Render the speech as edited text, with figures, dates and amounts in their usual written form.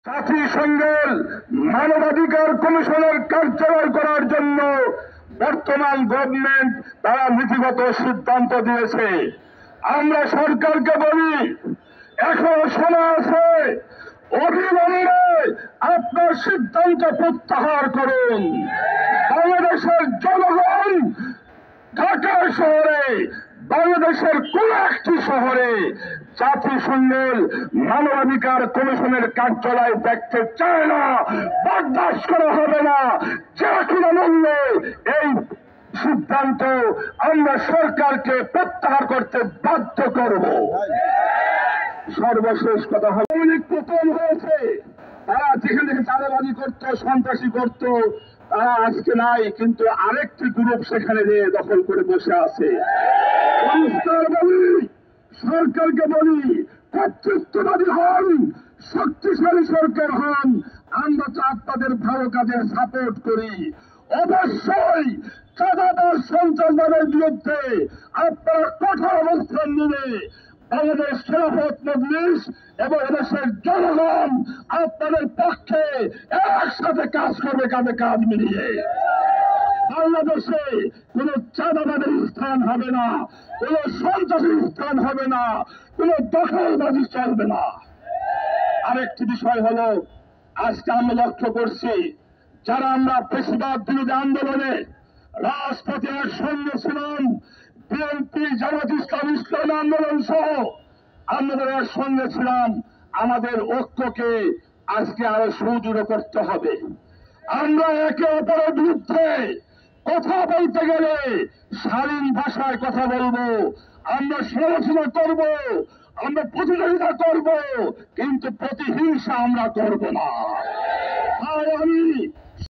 জাতিসংঘের মানবাধিকার কমিশনের কার্যালয় করার জন্য বর্তমান গভর্নমেন্ট তারা নীতিগত সিদ্ধান্ত দিয়েছে। আমরা সরকারকে বলি, এখনো সময় আছে, অবিলম্বে আপনার সিদ্ধান্ত প্রত্যাহার করুন। বাংলাদেশের জনগণ ঢাকা শহরে, বাংলাদেশের কোন একটি শহরে জাতিসংঘের মানবাধিকার কমিশনের কার্যালয় দেখতে চায় না, বরদাস্ত করা হবে না। যে কোনো মূল্যে এই সিদ্ধান্ত আমরা সরকারকে প্রত্যাহার করতে বাধ্য করব। সর্বশেষ কথা হল, পতন হয়েছে। তারা যেখানে চাঁদাবাজি করত, সন্ত্রাসী করত, তারা আজকে নাই, কিন্তু আরেকটি গ্রুপ সেখানে গিয়ে দখল করে বসে আছে। সরকারকে বলি, কর্তৃত্ববাদী হন, শক্তিশালী সরকার হন, আমরা তো আপনাদের ভালো কাজে সাপোর্ট করি। অবশ্যই চাঁদাবাজ সন্ত্রাসবাদের বিরুদ্ধে আপনারা কঠোর অবস্থান নিলে বাংলাদেশ খেলাফত মজলিস এবং এদেশের জনগণ আপনাদের পক্ষে একসাথে কাজ করবে, কাঁধে কাঁধ মিলিয়ে। বাংলাদেশে কোন চাঁদাবাদের স্থান হবে না, কোন সন্ত্রাসের স্থান হবে না, কোন দখলবাজি চলবে না। আরেকটি বিষয় হলো, আজকে আমরা লক্ষ্য করছি, যারা আমরা ফ্যাসিবাদ বিরোধী আন্দোলনে রাজপথে একসঙ্গে ছিলাম, বিএনপি, জামাত ইসলাম, ইসলামী আন্দোলন সহ আমাদের একসঙ্গে ছিলাম, আমাদের ঐক্যকে আজকে আরো সুদৃঢ় করতে হবে। আমরা একে অপরের বিরুদ্ধে কথা বলতে গেলে শালীন ভাষায় কথা বলবো, আমরা সমালোচনা করব, আমরা প্রতিযোগিতা করব, কিন্তু প্রতিহিংসা আমরা করব না।